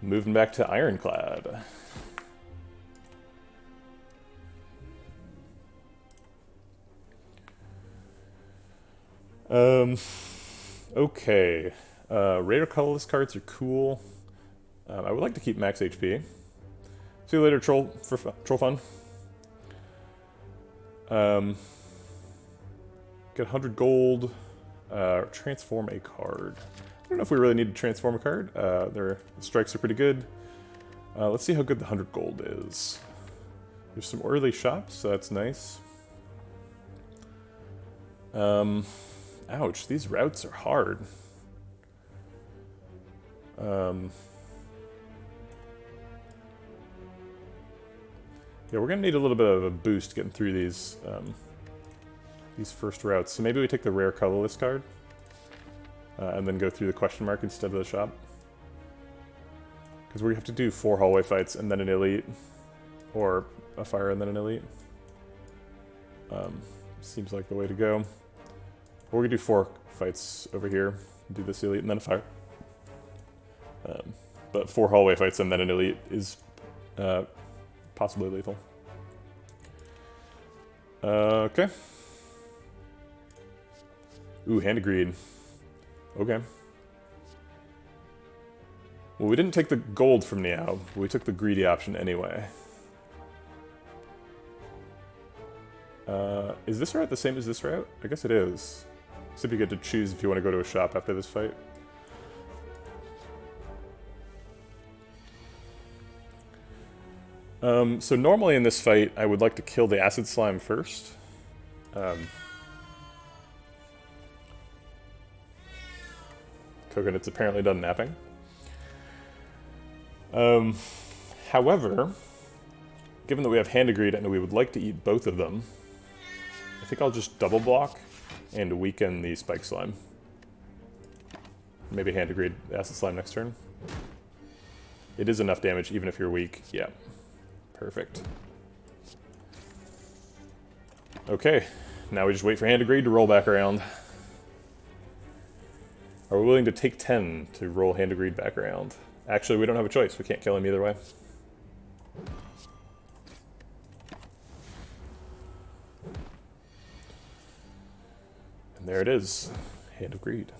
Moving back to Ironclad. Okay. Rare colorless cards are cool. I would like to keep max HP. See you later, troll troll fun. Get 100 gold. Transform a card. I don't know if we really need to transform a card. Their strikes are pretty good. Let's see how good the 100 gold is. There's some early shops, so that's nice. Ouch, these routes are hard. Yeah, we're gonna need a little bit of a boost getting through these first routes. So maybe we take the rare colorless card, and then go through the question mark instead of the shop. Because we have to do 4 hallway fights and then an elite, or a fire and then an elite. Seems like the way to go. Or we could do 4 fights over here, do this elite and then a fire. But 4 hallway fights and then an elite is possibly lethal. Okay. Ooh, Hand of Greed. Okay. Well, we didn't take the gold from Niao, but we took the greedy option anyway. Is this route the same as this route? I guess it is. So you get to choose if you want to go to a shop after this fight. So normally in this fight, I would like to kill the acid slime first. Coconut's apparently done napping. However, given that we have Hand of Greed and we would like to eat both of them, I think I'll just double block and weaken the spike slime. Maybe Hand of Greed acid slime next turn. It is enough damage even if you're weak. Yeah. Perfect. Okay, now we just wait for Hand of Greed to roll back around. Are we willing to take 10 to roll Hand of Greed back around? Actually, we don't have a choice. We can't kill him either way. And there it is. Hand of Greed.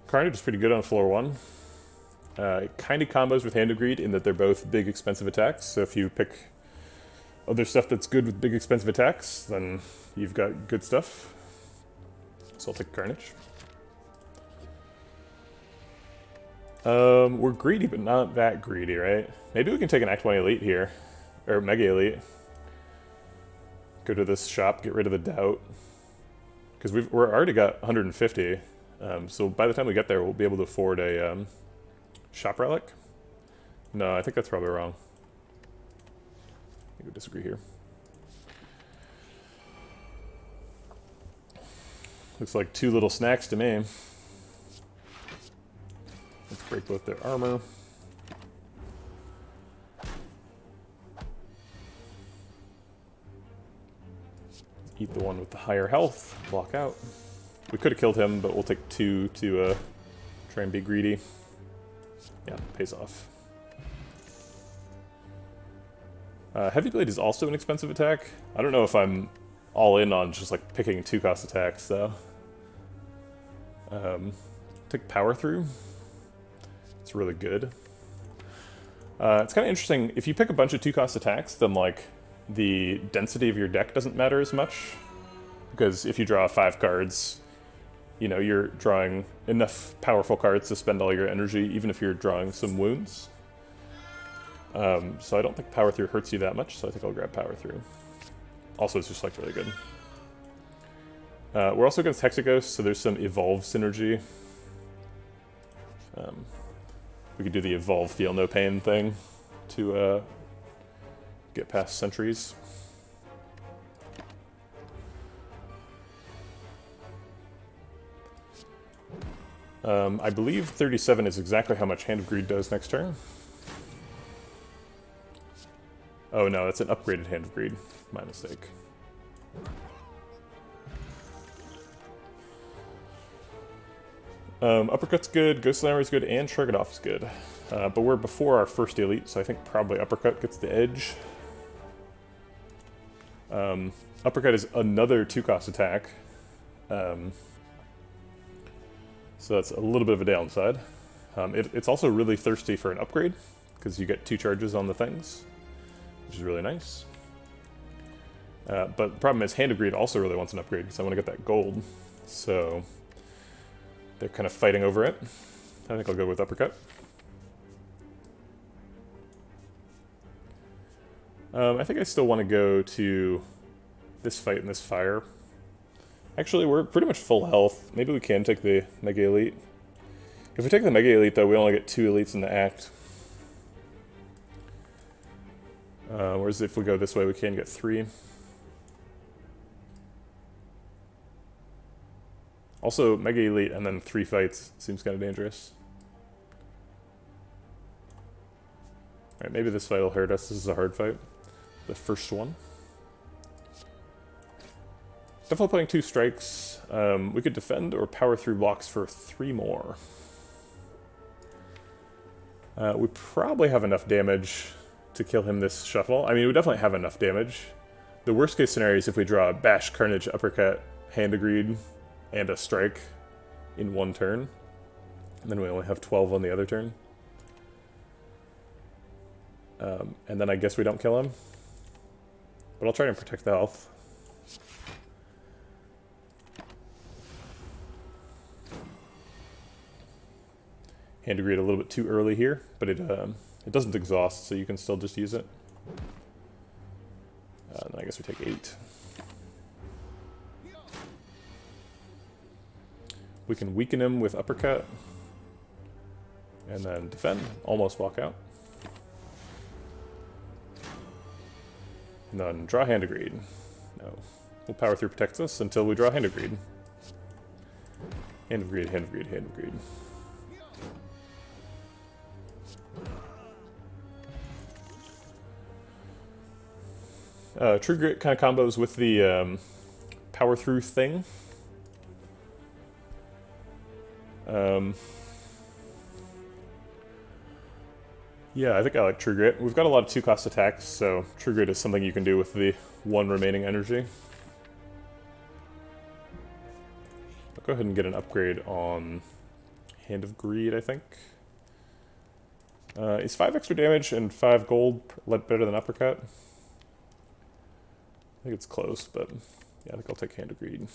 Carnage is pretty good on floor 1. It kind of combos with Hand of Greed in that they're both big, expensive attacks. So if you pick other stuff that's good with big, expensive attacks, then you've got good stuff. So I'll take Carnage. We're greedy, but not that greedy, right? Maybe we can take an Act 1 Elite here. Or Mega Elite. Go to this shop, get rid of the doubt. Because we're already got 150. So by the time we get there, we'll be able to afford a shop relic. No, I think that's probably wrong. I think we disagree here. Looks like 2 little snacks to me. Let's break both their armor. Eat the one with the higher health. Block out. We could have killed him, but we'll take 2 to try and be greedy. Yeah, pays off. Heavy Blade is also an expensive attack. I don't know if I'm all in on just like picking 2-cost attacks, though. Take Power Through. It's really good. It's kind of interesting. If you pick a bunch of 2-cost attacks, then like the density of your deck doesn't matter as much. Because if you draw 5 cards, you know, you're drawing enough powerful cards to spend all your energy, even if you're drawing some wounds. So I don't think Power Through hurts you that much, so I think I'll grab Power Through. Also, it's just like really good. We're also against Hexaghost, so there's some Evolve synergy. We could do the Evolve Feel No Pain thing to get past Sentries. I believe 37 is exactly how much Hand of Greed does next turn. Oh no, that's an upgraded Hand of Greed. My mistake. Uppercut's good, Ghost Slammer's good, and Shrug It Off is good. But we're before our first elite, so I think probably Uppercut gets the edge. Uppercut is another 2-cost attack. So that's a little bit of a downside. It's also really thirsty for an upgrade, because you get 2 charges on the things, which is really nice. But the problem is Hand of Greed also really wants an upgrade, because I want to get that gold. So they're kind of fighting over it. I think I'll go with Uppercut. I think I still want to go to this fight and this fire. Actually, we're pretty much full health. Maybe we can take the Mega Elite. If we take the Mega Elite, though, we only get 2 elites in the act. Whereas if we go this way, we can get 3. Also, Mega Elite and then 3 fights seems kind of dangerous. Alright, maybe this fight will hurt us. This is a hard fight. The first one. Definitely putting 2 strikes. We could defend or power through blocks for 3 more. We probably have enough damage to kill him this shuffle. I mean, we definitely have enough damage. The worst case scenario is if we draw Bash, Carnage, Uppercut, Hand of Greed, and a strike in 1 turn. And then we only have 12 on the other turn. And then I guess we don't kill him. But I'll try and protect the health. Hand of Greed a little bit too early here, but it doesn't exhaust, so you can still just use it. And I guess we take 8. We can weaken him with Uppercut. And then defend, almost walk out. And then draw Hand of Greed. No. We'll power through protects us until we draw Hand of Greed. Hand of Greed, Hand of Greed, Hand of Greed. True Grit kind of combos with the power through thing. Yeah, I think I like True Grit. We've got a lot of 2-cost attacks, so True Grit is something you can do with the 1 remaining energy. I'll go ahead and get an upgrade on Hand of Greed, I think. Is 5 extra damage and 5 gold better than Uppercut? I think it's close, but yeah, I think I'll take Hand of Greed.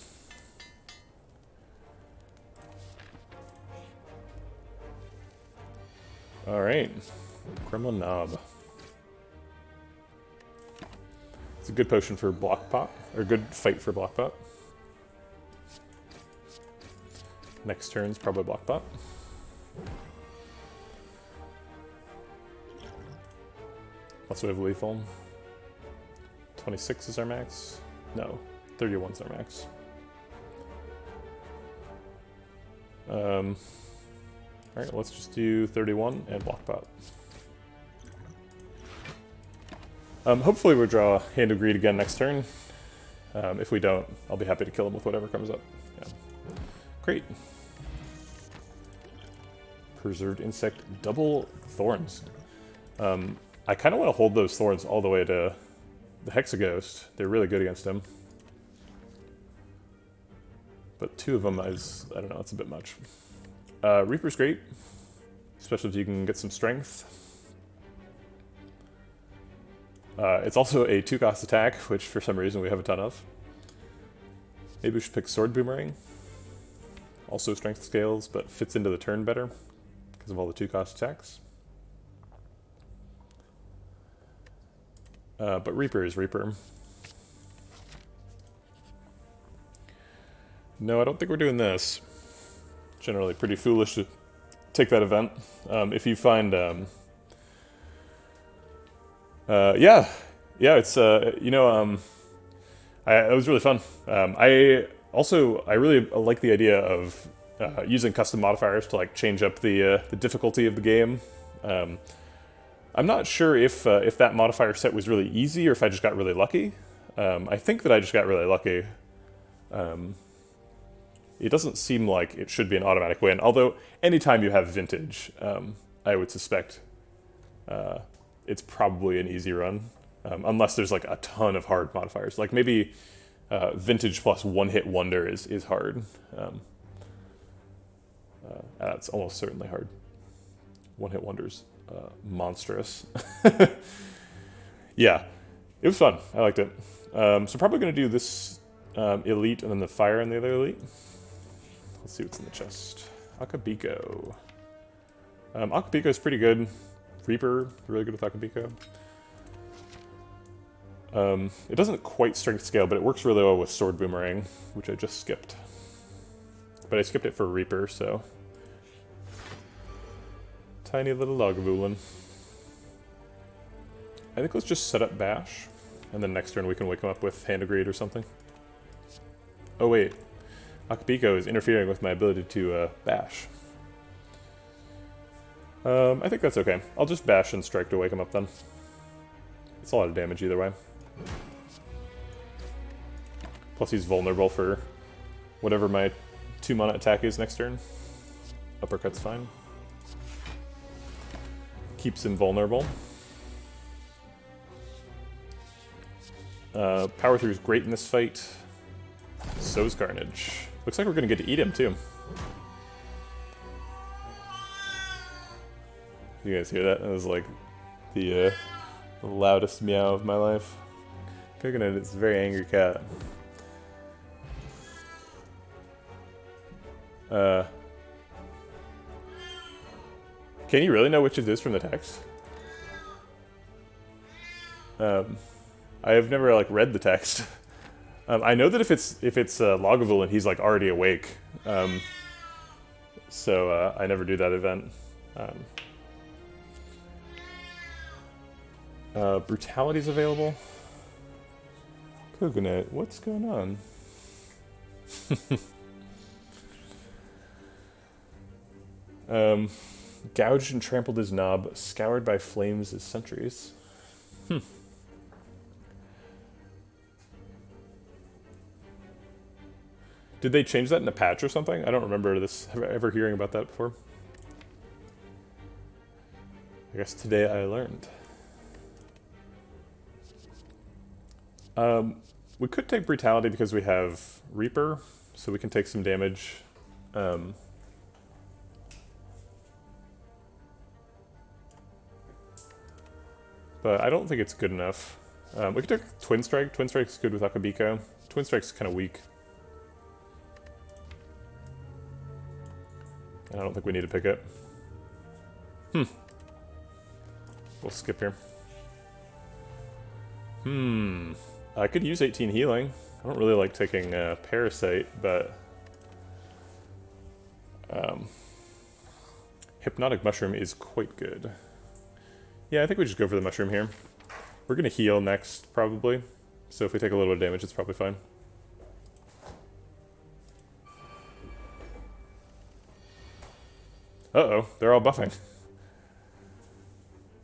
Alright, Gremlin Knob. It's a good potion for block pot, or good fight for block pot. Next turn's probably block pot. Also we have lethal. 26 is our max? No, 31 is our max. Alright, let's just do 31 and block pot. Hopefully we'll draw Hand of Greed again next turn. If we don't, I'll be happy to kill him with whatever comes up. Yeah. Great. Preserved Insect, double thorns. I kind of want to hold those thorns all the way to the Hexaghost. They're really good against him. But 2 of them is, I don't know, it's a bit much. Reaper's great, especially if you can get some strength. It's also a 2-cost attack, which for some reason we have a ton of. Maybe we should pick Sword Boomerang. Also strength scales, but fits into the turn better because of all the 2-cost attacks. But Reaper is Reaper. No, I don't think we're doing this. Generally pretty foolish to take that event. If you find, yeah, it's, you know, it was really fun. I really like the idea of using custom modifiers to like change up the difficulty of the game. I'm not sure if that modifier set was really easy or if I just got really lucky. I think that I just got really lucky. it doesn't seem like it should be an automatic win. Although anytime you have vintage, I would suspect it's probably an easy run, unless there's like a ton of hard modifiers. Like maybe vintage plus one hit wonder is hard. That's almost certainly hard. One hit wonders, monstrous. Yeah, it was fun. I liked it. So probably gonna do this elite and then the fire and the other elite. Let's see what's in the chest. Akabiko. Akabiko is pretty good. Reaper, really good with Akabiko. It doesn't quite strength scale, but it works really well with Sword Boomerang, which I just skipped. But I skipped it for Reaper, so... Tiny little Lagavulin. I think let's just set up Bash, and then next turn we can wake him up with Hand of Greed or something. Oh wait, Akabiko is interfering with my ability to Bash. I think that's okay. I'll just Bash and Strike to wake him up then. It's a lot of damage either way. Plus he's vulnerable for whatever my 2-mana attack is next turn. Uppercut's fine. Keeps him vulnerable. Power Through is great in this fight. So's Carnage. Looks like we're gonna get to eat him too. You guys hear that? That was like the loudest meow of my life. Coconut is a very angry cat. Can you really know which it is from the text? I have never like read the text. I know that if it's Lagavulin, he's like already awake. So I never do that event. Brutality's available. Coconut, what's going on? Gouged and trampled his knob, scoured by flames as sentries. Did they change that in a patch or something? I don't remember this ever hearing about that before. I guess today I learned. We could take Brutality because we have Reaper, so we can take some damage. But I don't think it's good enough. We could take Twin Strike. Twin Strike's good with Akabiko. Twin Strike's kind of weak. I don't think we need to pick it. We'll skip here. I could use 18 healing. I don't really like taking Parasite, but... Hypnotic Mushroom is quite good. Yeah, I think we just go for the Mushroom here. We're going to heal next, probably. So if we take a little bit of damage, it's probably fine. Uh-oh, they're all buffing.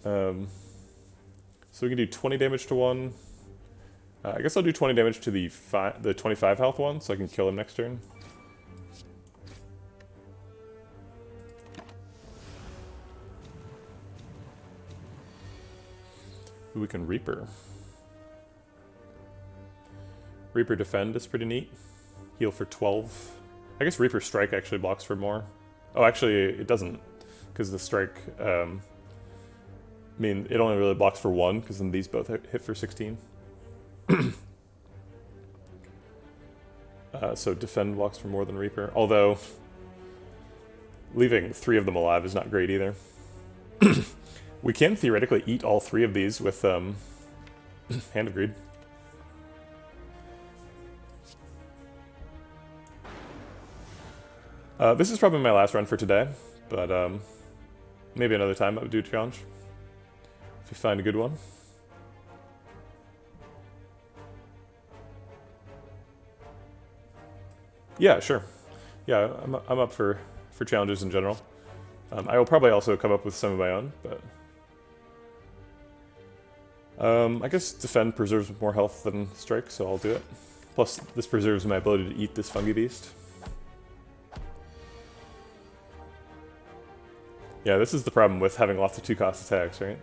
So we can do 20 damage to one. I guess I'll do 20 damage to the 25 health one, so I can kill him next turn. Ooh, we can Reaper. Reaper Defend is pretty neat. Heal for 12. I guess Reaper Strike actually blocks for more. Oh, actually, it doesn't, because the Strike, I mean, it only really blocks for 1, because then these both hit for 16. So Defend blocks for more than Reaper, although leaving 3 of them alive is not great either. We can theoretically eat all 3 of these with Hand of Greed. This is probably my last run for today, but maybe another time I would do a challenge. If you find a good one. Yeah, sure. Yeah, I'm up for challenges in general. I will probably also come up with some of my own, but... I guess Defend preserves more health than Strike, so I'll do it. Plus, this preserves my ability to eat this Fungi Beast. Yeah, this is the problem with having lots of 2-cost attacks, right?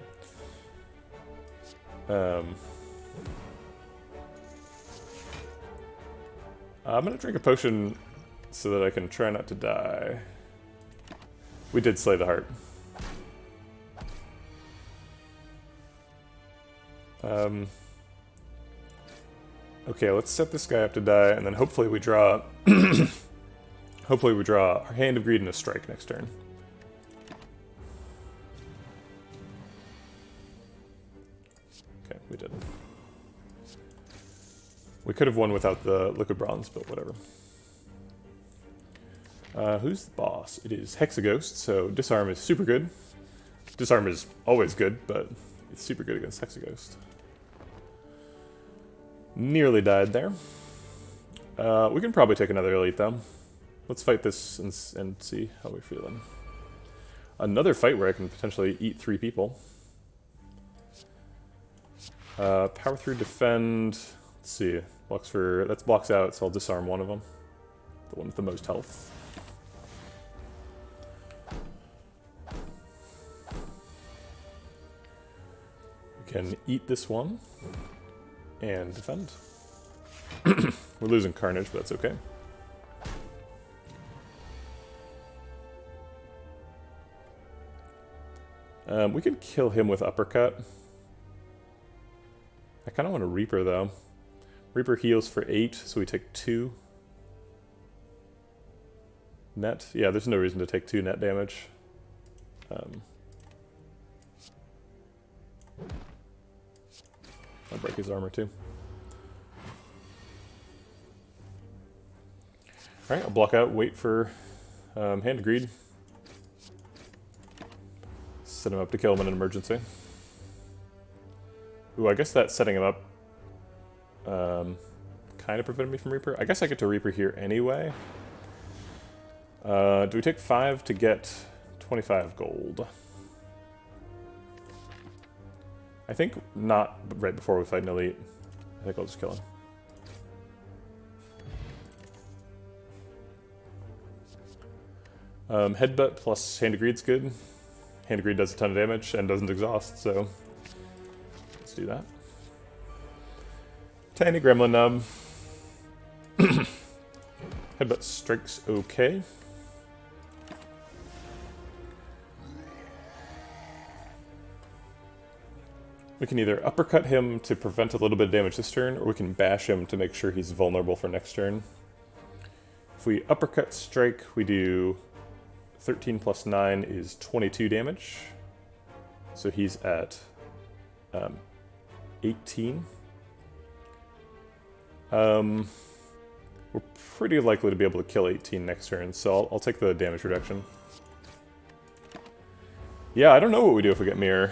I'm gonna drink a potion so that I can try not to die. We did slay the heart. Okay, let's set this guy up to die, and then hopefully we draw... hopefully we draw our Hand of Greed and a strike next turn. Okay, we did. We could have won without the liquid bronze, but whatever. Who's the boss? It is Hexaghost, so disarm is super good. Disarm is always good, but it's super good against Hexaghost. Nearly died there. We can probably take another elite, though. Let's fight this and see how we're feeling. Another fight where I can potentially eat 3 people. Power through, defend. Let's see. That's blocks out, so I'll disarm one of them. The one with the most health. We can eat this one and defend. We're losing Carnage, but that's okay. We can kill him with Uppercut. I kind of want a Reaper, though. Reaper heals for 8, so we take 2. Net? Yeah, there's no reason to take 2 net damage. I'll break his armor, too. Alright, I'll block out, wait for Hand of Greed. Set him up to kill him in an emergency. Ooh, I guess that setting him up kind of prevented me from Reaper. I guess I get to Reaper here anyway. Do we take 5 to get 25 gold? I think not right before we fight an elite. I think I'll just kill him. Headbutt plus Hand of Greed's good. Hand of Greed does a ton of damage and doesn't exhaust, so let's do that. Tiny Gremlin Nub. Headbutt strikes okay. We can either uppercut him to prevent a little bit of damage this turn, or we can bash him to make sure he's vulnerable for next turn. If we uppercut strike, we do 13 plus 9 is 22 damage. So he's at 18. We're pretty likely to be able to kill 18 next turn, so I'll take the damage reduction. Yeah, I don't know what we do if we get Mirror.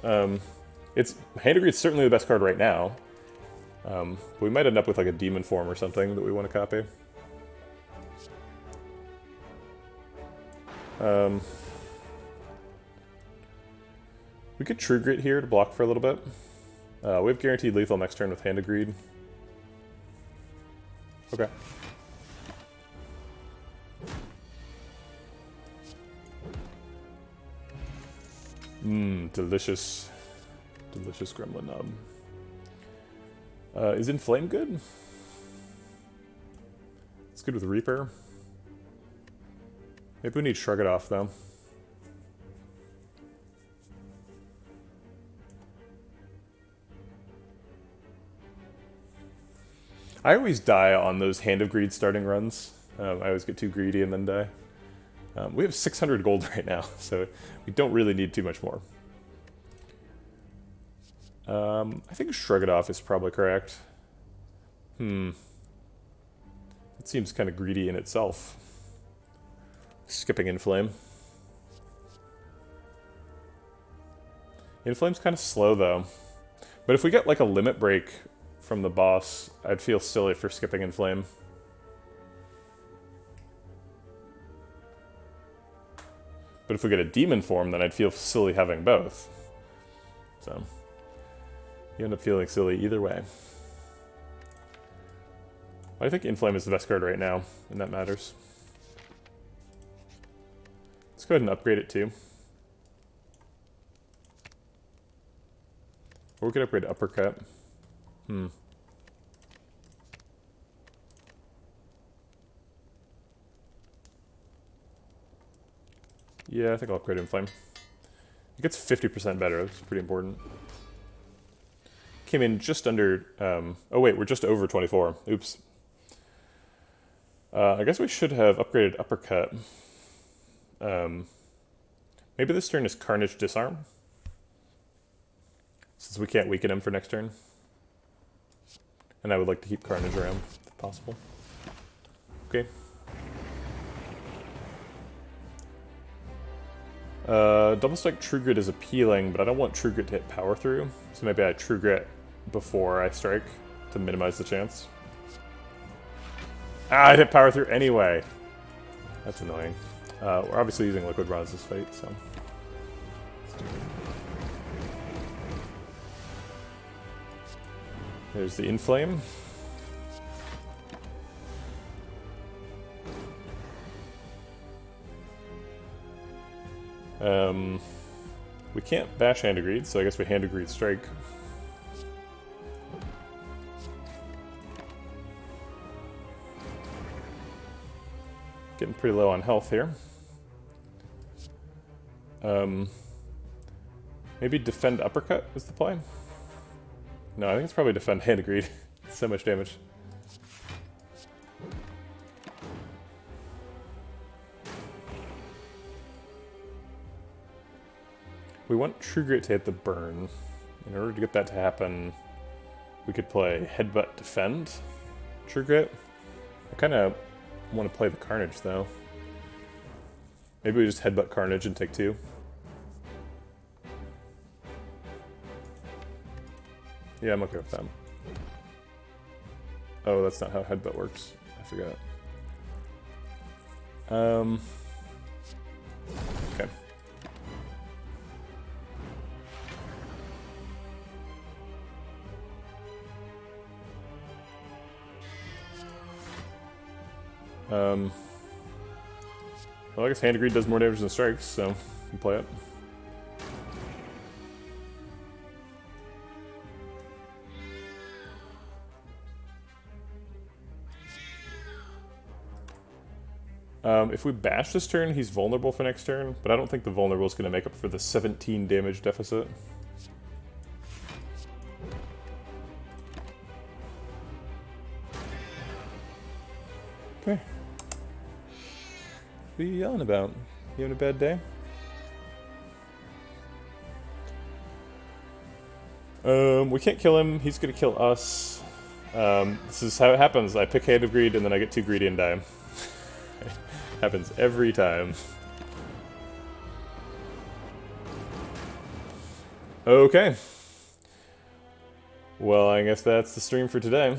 Hand of Greed's certainly the best card right now. We might end up with like a demon form or something that we want to copy. We could True Grit here to block for a little bit. We have guaranteed lethal next turn with Hand of Greed. Okay. Delicious. Delicious Gremlin Nub. Is Inflame good? It's good with Reaper. Maybe we need Shrug It Off, though. I always die on those Hand of Greed starting runs. I always get too greedy and then die. We have 600 gold right now, so we don't really need too much more. I think Shrug It Off is probably correct. It seems kind of greedy in itself. Skipping Inflame. Inflame's kind of slow, though. But if we get like a limit break from the boss, I'd feel silly for skipping Inflame. But if we get a demon form, then I'd feel silly having both. So, you end up feeling silly either way. I think Inflame is the best card right now, and that matters. Let's go ahead and upgrade it too. Or we could upgrade uppercut. Yeah, I think I'll upgrade Inflame. It gets 50% better, that's pretty important. Came in just under, oh wait, we're just over 24. Oops. I guess we should have upgraded Uppercut. Maybe this turn is Carnage Disarm? Since we can't weaken him for next turn. And I would like to keep Carnage around, if possible. Okay. Double Strike True Grit is appealing, but I don't want True Grit to hit Power Through. So maybe I True Grit before I strike to minimize the chance. Ah, I hit Power Through anyway! That's annoying. We're obviously using Liquid Bronze this fight, so... Let's do it. There's the Inflame. We can't bash Hand of Greed, so I guess we Hand of Greed strike. Getting pretty low on health here. Maybe defend Uppercut is the play? No, I think it's probably defend Hand of Greed. So much damage. We want True Grit to hit the burn. In order to get that to happen, we could play Headbutt Defend True Grit. I kind of want to play the Carnage, though. Maybe we just Headbutt Carnage and take 2. Yeah, I'm okay with that. Oh, that's not how Headbutt works. I forgot. Okay. Well, I guess Hand of Greed does more damage than strikes, so you can play it. If we bash this turn, he's vulnerable for next turn, but I don't think the vulnerable is going to make up for the 17 damage deficit. Okay. What are you yelling about? You having a bad day? We can't kill him. He's gonna kill us. This is how it happens. I pick Hand of Greed and then I get too greedy and die. Happens every time. Okay. Well, I guess that's the stream for today.